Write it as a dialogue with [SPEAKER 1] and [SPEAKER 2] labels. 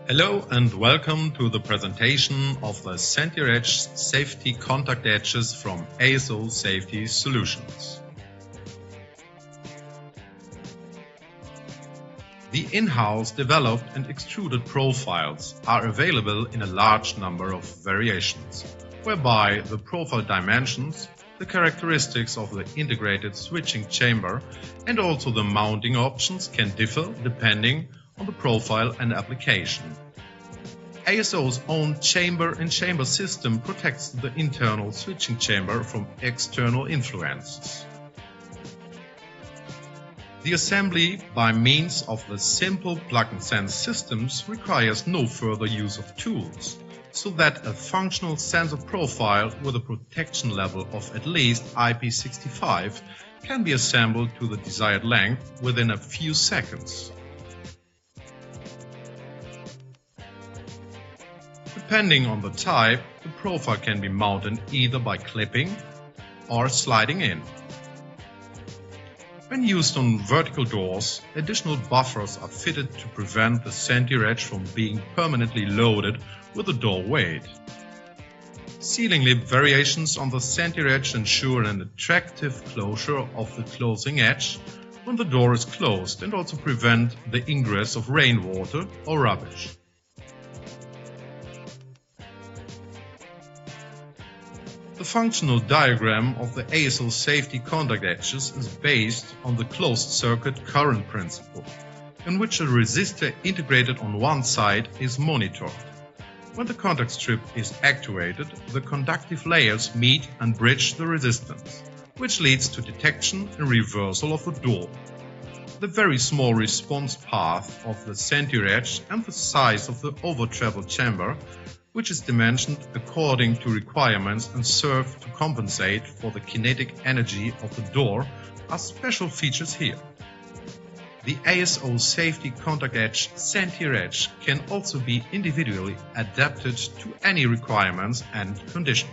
[SPEAKER 1] Hello and welcome to the presentation of the Center-Edge Safety Contact Edges from ASO Safety Solutions. The in-house developed and extruded profiles are available in a large number of variations, whereby the profile dimensions, the characteristics of the integrated switching chamber and also the mounting options can differ depending on the profile and application. ASO's own chamber-in-chamber system protects the internal switching chamber from external influences. The assembly by means of the simple plug-and-sense systems requires no further use of tools, so that a functional sensor profile with a protection level of at least IP65 can be assembled to the desired length within a few seconds. Depending on the type, the profile can be mounted either by clipping or sliding in. When used on vertical doors, additional buffers are fitted to prevent the center-edge from being permanently loaded with the door weight. Sealing lip variations on the center-edge ensure an attractive closure of the closing edge when the door is closed and also prevent the ingress of rainwater or rubbish. The functional diagram of the ASO safety contact edges is based on the closed-circuit current principle, in which a resistor integrated on one side is monitored. When the contact strip is actuated, the conductive layers meet and bridge the resistance, which leads to detection and reversal of the door. The very small response path of the center-edge and the size of the over-travel chamber, which is dimensioned according to requirements and serve to compensate for the kinetic energy of the door, are special features here. The ASO Safety Contact Edge Center-Edge can also be individually adapted to any requirements and conditions.